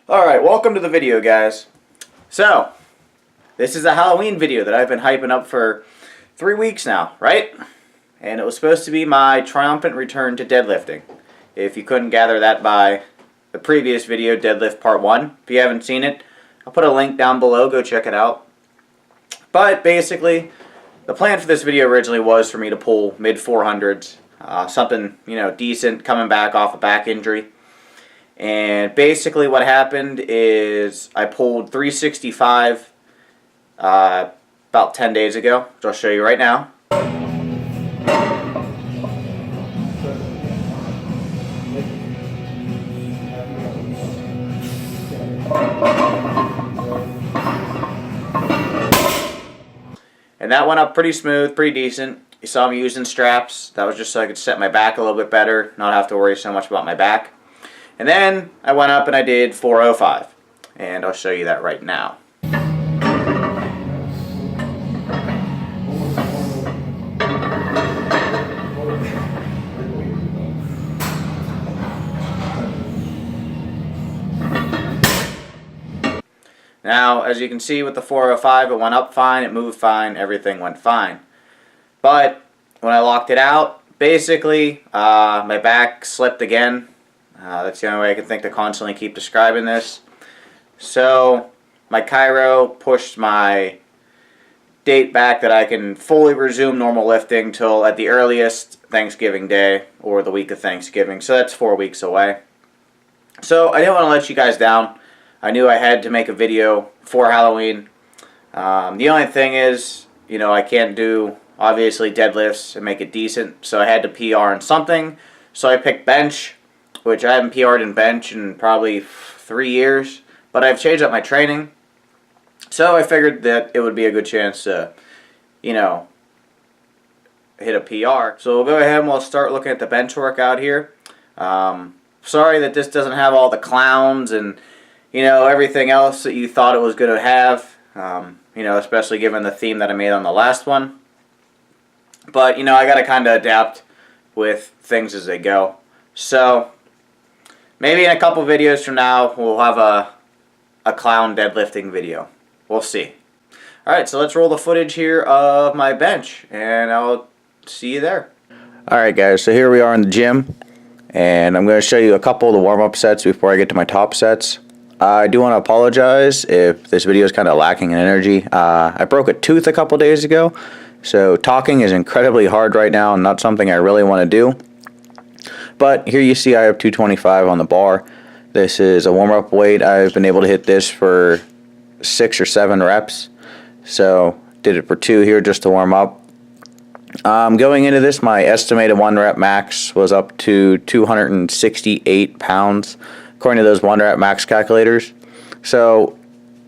Alright, welcome to the video, guys. So, this is a Halloween video that I've been hyping up for 3 weeks now, right? And it was supposed to be my triumphant return to deadlifting. If you couldn't gather that by the previous video, Deadlift Part 1. If you haven't seen it, I'll put a link down below, go check it out. But basically, the plan for this video originally was for me to pull mid-400s. Something, decent, coming back off a back injury. And basically what happened is I pulled 365 about 10 days ago, which I'll show you right now. And that went up pretty smooth, pretty decent. You saw me using straps. That was just so I could set my back a little bit better, not have to worry so much about my back. And then I went up and I did 405, and I'll show you that right now. Now, as you can see with the 405, it went up fine, it moved fine, everything went fine. But when I locked it out, basically my back slipped again. That's the only way I can think to constantly keep describing this. So my chiro pushed my date back that I can fully resume normal lifting till at the earliest Thanksgiving Day or the week of Thanksgiving. So that's 4 weeks away. So I didn't want to let you guys down. I knew I had to make a video for Halloween. The only thing is, I can't do obviously deadlifts and make it decent. So I had to PR in something. So I picked bench, which I haven't PR'd in bench in probably 3 years, but I've changed up my training. So I figured that it would be a good chance to, hit a PR. So we'll go ahead and we'll start looking at the bench workout here. Sorry that this doesn't have all the clowns and, everything else that you thought it was going to have, especially given the theme that I made on the last one. But, I got to kind of adapt with things as they go. So maybe in a couple videos from now, we'll have a clown deadlifting video. We'll see. Alright, so let's roll the footage here of my bench, and I'll see you there. Alright guys, so here we are in the gym, and I'm going to show you a couple of the warm-up sets before I get to my top sets. I do want to apologize if this video is kind of lacking in energy. I broke a tooth a couple days ago, so talking is incredibly hard right now and not something I really want to do. But here you see I have 225 on the bar. This is a warm-up weight. I've been able to hit this for 6 or 7 reps. So did it for 2 here just to warm up. Going into this, my estimated 1 rep max was up to 268 pounds, according to those 1 rep max calculators. So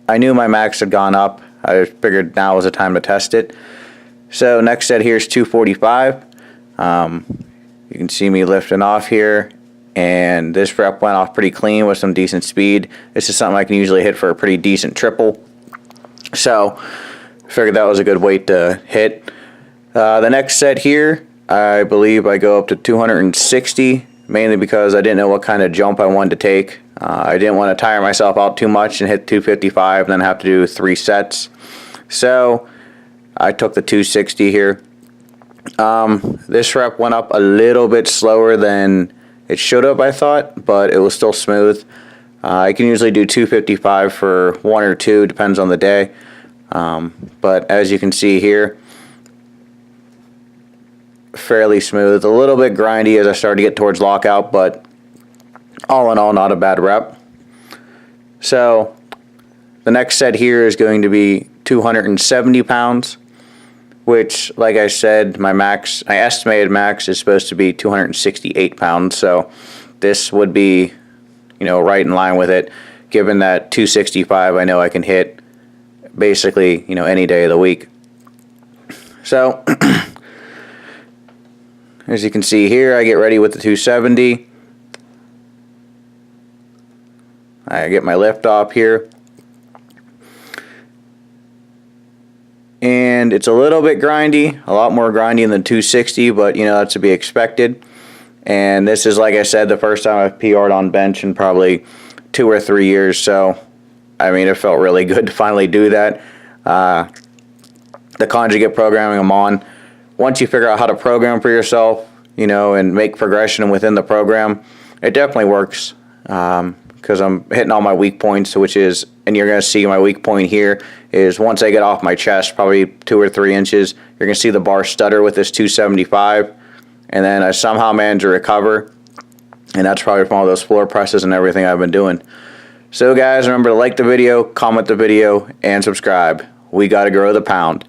I knew my max had gone up. I figured now was the time to test it. So next set here is 245. You can see me lifting off here, and this rep went off pretty clean with some decent speed. This is something I can usually hit for a pretty decent triple. So I figured that was a good weight to hit. The next set here, I believe I go up to 260, mainly because I didn't know what kind of jump I wanted to take. I didn't want to tire myself out too much and hit 255 and then have to do 3 sets. So I took the 260 here. This rep went up a little bit slower than it should have, I thought, but it was still smooth. I can usually do 255 for 1 or 2, depends on the day. But as you can see here, fairly smooth. A little bit grindy as I started to get towards lockout, but all in all, not a bad rep. So the next set here is going to be 270 pounds. Which, like I said, my estimated max is supposed to be 268 pounds. So this would be, right in line with it. Given that 265, I know I can hit basically, any day of the week. So as you can see here, I get ready with the 270. I get my lift off here. And it's a little bit grindy, a lot more grindy than 260, but that's to be expected. And this is, like I said, the first time I've PR'd on bench in probably 2 or 3 years. So, I mean, it felt really good to finally do that. The conjugate programming I'm on, once you figure out how to program for yourself, you know, and make progression within the program, it definitely works. Because I'm hitting all my weak points, which is, and you're going to see my weak point here, is once I get off my chest, probably 2 or 3 inches, you're going to see the bar stutter with this 275, and then I somehow manage to recover, and that's probably from all those floor presses and everything I've been doing. So guys, remember to like the video, comment the video, and subscribe. We got to grow the pound.